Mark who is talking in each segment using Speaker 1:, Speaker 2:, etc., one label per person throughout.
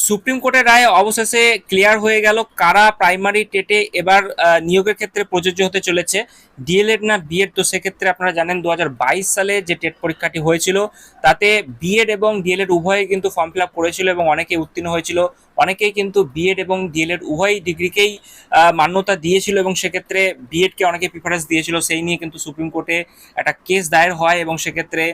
Speaker 1: Supreme কোর্টের রায় অবশেষে clear হয়ে গেল কারা প্রাইমারি টেটে এবার নিয়োগের ক্ষেত্রে প্রযোজ্য হতে চলেছে, ডিএলএড না বিএড। তো সেক্ষেত্রে আপনারা জানেন 2022 সালে যে টেট পরীক্ষাটি হয়েছিল তাতে বিএড এবং ডিএলএড উভয়ই কিন্তু ফর্ম ফিল আপ করেছিল এবং অনেকেই উত্তীর্ণ হয়েছিল। অনেকেই কিন্তু বিএড এবং ডিএলএড উভয় ডিগ্রিকেই মান্যতা দিয়েছিল এবং সেক্ষেত্রে বিএডকে অনেকে প্রিফারেন্স দিয়েছিল। সেই নিয়ে কিন্তু সুপ্রিম কোর্টে একটা কেস দায়ের হয় এবং সেক্ষেত্রে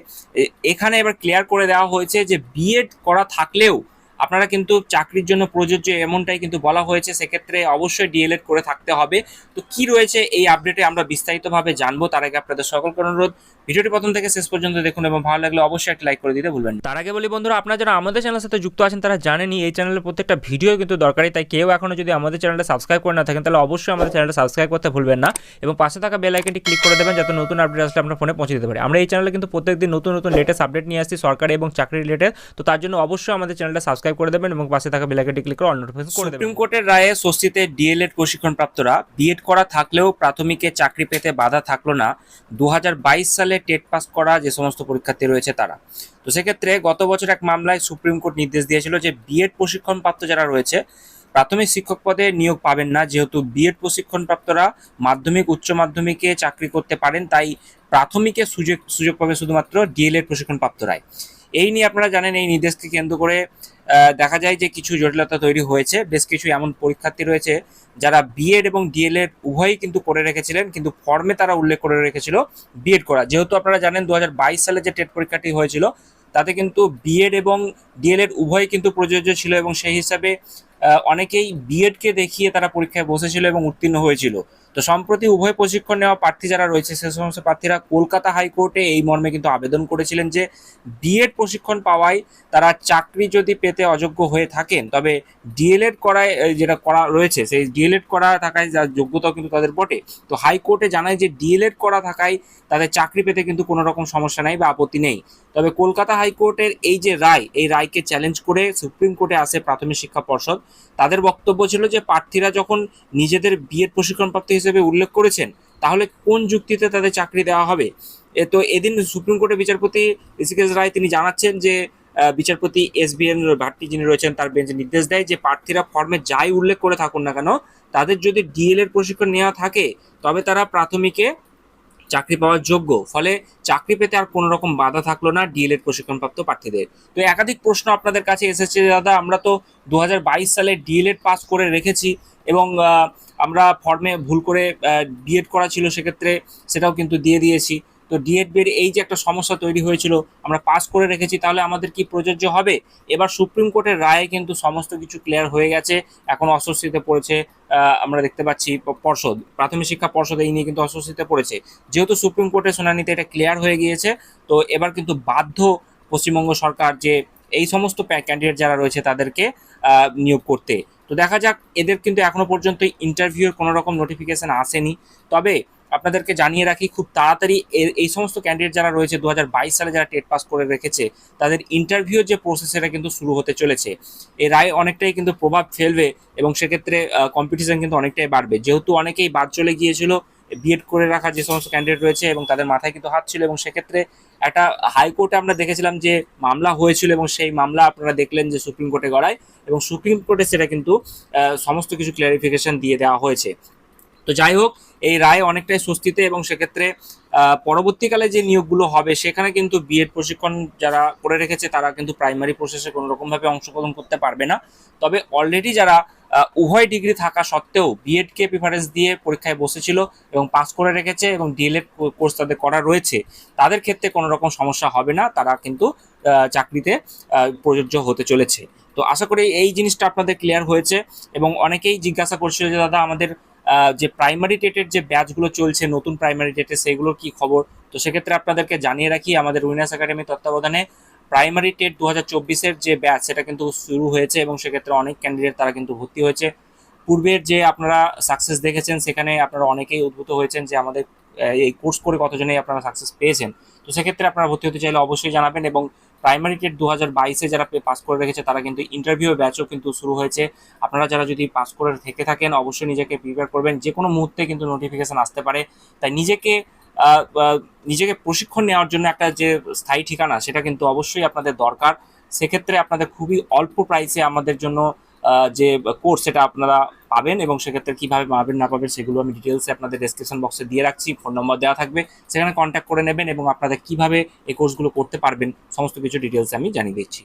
Speaker 1: এখানে এবার ক্লিয়ার করে দেওয়া হয়েছে যে বিএড করা থাকলেও আপনারা কিন্তু চাকরির জন্য প্রযোজ্য, এমনটাই কিন্তু বলা হয়েছে। সেক্ষেত্রে অবশ্যই ডিএলএড করে থাকতে হবে। তো কি রয়েছে এই আপডেটে আমরা বিস্তারিতভাবে জানবো। তার আগে আপনাদের সকলকে অনুরোধ, ভিডিওটি প্রথম থেকে শেষ পর্যন্ত দেখুন এবং ভালো লাগলে অবশ্যই একটা লাইক করে দিতে ভুলবেন না। তার আগে বলি বন্ধুরা, আপনারা যারা আমাদের চ্যানেলের সাথে যুক্ত আছেন তারা জানেনই এই চ্যানেলের প্রত্যেকটা ভিডিও কিন্তু দরকারি, তাই কেউ এখনো যদি আমাদের চ্যানেলটা সাবস্ক্রাইব করে না থাকেন তাহলে অবশ্যই আমাদের চ্যানেলটা সাবস্ক্রাইব করতে ভুলবেন না এবং পাশে থাকা বেল আইকনটি ক্লিক করে দেবেন যাতে নতুন আপডেট আসলে আপনার ফোনে পৌঁছে দিতে পারে। আমরা এই চ্যানেলে কিন্তু প্রত্যেকদিন নতুন নতুন লেটেস্ট আপডেট নিয়ে আসছি সরকারি এবং চাকরি রিলেটেড। তো তার জন্য অবশ্যই আমাদের চ্যানেলটা সাবস্ক্রাইব করে দেবেন এবং পাশে থাকা বেল আইকনটি ক্লিক করে অল নোটিফিকেশন করে দেবেন। সুপ্রিম কোর্টের রায়ে স্বস্তিতে ডিএলএড প্রশিক্ষণপ্রাপ্তরা বিএড করা থাকলেও প্রাথমিকে চাকরি পেতে বাধা থাকলো না 2022 সালে টেট পাস করা যে সমস্ত পরীক্ষার্থী রয়েছে তারা। তো সেক্ষেত্রে গত বছর এক মামলায় সুপ্রিম কোর্ট নির্দেশ দিয়েছিল যে বিএড প্রশিক্ষণপ্রাপ্ত যারা রয়েছে প্রাথমিক শিক্ষক পদে নিয়োগ পাবেন না, যেহেতু বিএড প্রশিক্ষণপ্রাপ্তরা মাধ্যমিক উচ্চ মাধ্যমিকে চাকরি করতে পারেন, তাই প্রাথমিকে সুযোগ পাবে শুধুমাত্র ডিএলএড প্রশিক্ষণপ্রাপ্তরাই। এই নিয়ে আপনারা জানেন এই নির্দেশকে কেন্দ্র করে দেখা যায় যে কিছু জটিলতা তৈরি হয়েছে। বেশ কিছু এমন পরীক্ষার্থী রয়েছে যারা বিএড এবং ডিএলএড উভয়ই কিন্তু করে রেখেছিলেন, কিন্তু ফর্মে তারা উল্লেখ করে রেখেছিল বিএড করা। যেহেতু আপনারা জানেন 2022 সালে যে টেট পরীক্ষাটি হয়েছিল তাতে কিন্তু বিএড এবং ডিএলএড উভয়ই কিন্তু প্রযোজ্য ছিল এবং সেই হিসাবে অনেকেই বিএডকে দেখিয়ে তারা পরীক্ষায় বসেছিল এবং উত্তীর্ণ হয়েছিল। তো সম্প্রতি উভয় প্রশিক্ষণ নেওয়া প্রার্থী যারা রয়েছে সে সমস্ত প্রার্থীরা কলকাতা হাইকোর্টে এই মর্মে কিন্তু আবেদন করেছিলেন যে বিএড প্রশিক্ষণ পাওয়ায় তারা চাকরি যদি পেতে অযোগ্য হয়ে থাকেন, তবে ডিএলএড করায় যেটা করা রয়েছে সেই ডিএলএড করা থাকায় যার যোগ্যতাও কিন্তু তাদের বটে। তো হাইকোর্টে জানায় যে ডিএলএড করা থাকায় তাদের চাকরি পেতে কিন্তু কোনো রকম সমস্যা নেই বা আপত্তি নেই। তবে কলকাতা হাইকোর্টের এই যে রায়, এই রায়কে চ্যালেঞ্জ করে সুপ্রিম কোর্টে আসে প্রাথমিক শিক্ষা পর্ষদ। তাদের বক্তব্য ছিল যে প্রার্থীরা যখন নিজেদের বিএড প্রশিক্ষণপ্রাপ্ত হিসেবে উল্লেখ করেছেন তাহলে কোন যুক্তিতে তাদের চাকরি দেওয়া হবে। তো এদিন সুপ্রিম কোর্টের বিচারপতি ঋষিকেশ রায় তিনি জানাচ্ছেন যে বিচারপতি SBN ভাট্টি যিনি রয়েছেন তার বেঞ্চ নির্দেশ দেয় যে প্রার্থীরা ফর্মে যাই উল্লেখ করে থাকুন না কেন তাদের যদি ডিএলএড প্রশিক্ষণ নেওয়া থাকে তবে তারা প্রাথমিকে চাকরি পাওয়ার যোগ্য, ফলে চাকরি পেতে আর কোনো রকম বাধা থাকলো না ডিএলএড প্রশিক্ষণপ্রাপ্ত প্রার্থীদের। তো একাধিক প্রশ্ন আপনাদের কাছে এসেছে, দাদা আমরা তো 2022 সালে ডিএলএড পাস করে রেখেছি এবং আমরা ফর্মে ভুল করে বিএড করা ছিল, সেক্ষেত্রে সেটাও কিন্তু দিয়ে দিয়েছি। তো ডিএড বিএড এই যে একটা সমস্যা তৈরি হয়েছিল আমরা পাস করে রেখেছি, তাহলে আমাদের কি প্রযোজ্য হবে? এবার সুপ্রিম কোর্টের রায়ে কিন্তু সমস্ত কিছু ক্লিয়ার হয়ে গেছে। এখন অস্বস্তিতে পড়েছে আমরা দেখতে পাচ্ছি পর্ষদ, প্রাথমিক শিক্ষা পর্ষদ এই নিয়ে কিন্তু অস্বস্তিতে পড়েছে। যেহেতু সুপ্রিম কোর্টের শুনানিতে এটা ক্লিয়ার হয়ে গিয়েছে, তো এবার কিন্তু বাধ্য পশ্চিমবঙ্গ সরকার যে এই সমস্ত ক্যান্ডিডেট যারা রয়েছে তাদেরকে নিয়োগ করতে। তো দেখা যাক, এদের কিন্তু এখনো পর্যন্ত ইন্টারভিউর কোনো রকম নোটিফিকেশন আসেনি। তবে আপনাদেরকে জানিয়ে রাখি খুব তাড়াতাড়ি এই সমস্ত ক্যান্ডিডেট যারা রয়েছে 2022 সালে যারা টেট পাস করে রেখেছে তাদের ইন্টারভিউর যে প্রসেস সেটা কিন্তু শুরু হতে চলেছে। এই রায় অনেকটাই কিন্তু প্রভাব ফেলবে এবং সেক্ষেত্রে কম্পিটিশন কিন্তু অনেকটাই বাড়বে, যেহেতু অনেকেই বাদ চলে গিয়েছিল বিএড করে রাখা যে সমস্ত ক্যান্ডিডেট রয়েছে এবং তাদের মাথায় কিন্তু হাত ছিল এবং সেক্ষেত্রে একটা হাইকোর্টে আমরা দেখেছিলাম যে মামলা হয়েছিল এবং সেই মামলা আপনারা দেখলেন যে সুপ্রিম কোর্টে গড়ায় এবং সুপ্রিম কোর্টে সেটা কিন্তু সমস্ত কিছু ক্ল্যারিফিকেশন দিয়ে দেওয়া হয়েছে। তো যাই হোক, এই রায় অনেকটাই স্বস্তিতে এবং সেক্ষেত্রে পরবর্তীকালে যে নিয়োগগুলো হবে সেখানে কিন্তু বিএড প্রশিক্ষণ যারা করে রেখেছে তারা কিন্তু প্রাইমারি প্রসেসে কোনো রকমভাবে অংশগ্রহণ করতে পারবে না। তবে অলরেডি যারা উভয় ডিগ্রি থাকা সত্ত্বেও বিএডকে প্রিফারেন্স দিয়ে পরীক্ষায় বসেছিল এবং পাস করে রেখেছে এবং ডিএলএড কোর্স তাদের করা রয়েছে, তাদের ক্ষেত্রে কোনো রকম সমস্যা হবে না, তারা কিন্তু চাকরিতে প্রযোজ্য হতে চলেছে। তো আশা করি এই জিনিসটা আপনাদের ক্লিয়ার হয়েছে এবং অনেকেই জিজ্ঞাসা করছিল যে দাদা আমাদের যে প্রাইমারি টেটের যে ব্যাচগুলো চলছে নতুন প্রাইমারি টেটের সেগুলোর কি খবর। তো সেক্ষেত্রে আপনাদেরকে জানিয়ে রাখি আমাদের উইনার্স একাডেমি তত্ত্বাবধানে প্রাইমারি টেট 2024-এর যে ব্যাচ সেটা কিন্তু শুরু হয়েছে এবং সেক্ষেত্রে অনেক ক্যান্ডিডেট তারা কিন্তু ভর্তি হয়েছে। পূর্বের যে আপনারা সাকসেস দেখেছেন সেখানে আপনারা অনেকেই উদ্ভূত হয়েছেন যে আমাদের এই কোর্স করে কতজনেই আপনারা সাকসেস পেয়েছেন। তো সেক্ষেত্রে আপনারা ভর্তি হতে চাইলে অবশ্যই জানাবেন এবং প্রাইমারি টেট 2022-এ যারা পাস করে রেখেছে তারা কিন্তু ইন্টারভিউ ব্যাচও কিন্তু শুরু হয়েছে। আপনারা যারা যদি পাস করে থেকে থাকেন অবশ্যই নিজেকে প্রিপেয়ার করবেন, যে কোনো মুহূর্তে কিন্তু নোটিফিকেশান আসতে পারে। তাই নিজেকে প্রশিক্ষণ নেওয়ার জন্য একটা যে স্থায়ী ঠিকানা সেটা কিন্তু অবশ্যই আপনাদের দরকার। সেক্ষেত্রে আপনাদের খুবই অল্প প্রাইসে আমাদের জন্য যে কোর্স সেটা আপনারা পাবেন, এবং সেক্ষেত্রে কিভাবে পাবেন না পাবেন সেগুলো আমি ডিটেলসে আপনাদের ডেসক্রিপশন বক্সে দিয়ে রাখছি, ফোন নম্বর দেওয়া থাকবে, সেখানে কন্ট্যাক্ট করে নেবেন এবং আপনারা কিভাবে এই কোর্সগুলো করতে পারবেন সমস্ত কিছু ডিটেলসে আমি জানিয়ে দিচ্ছি।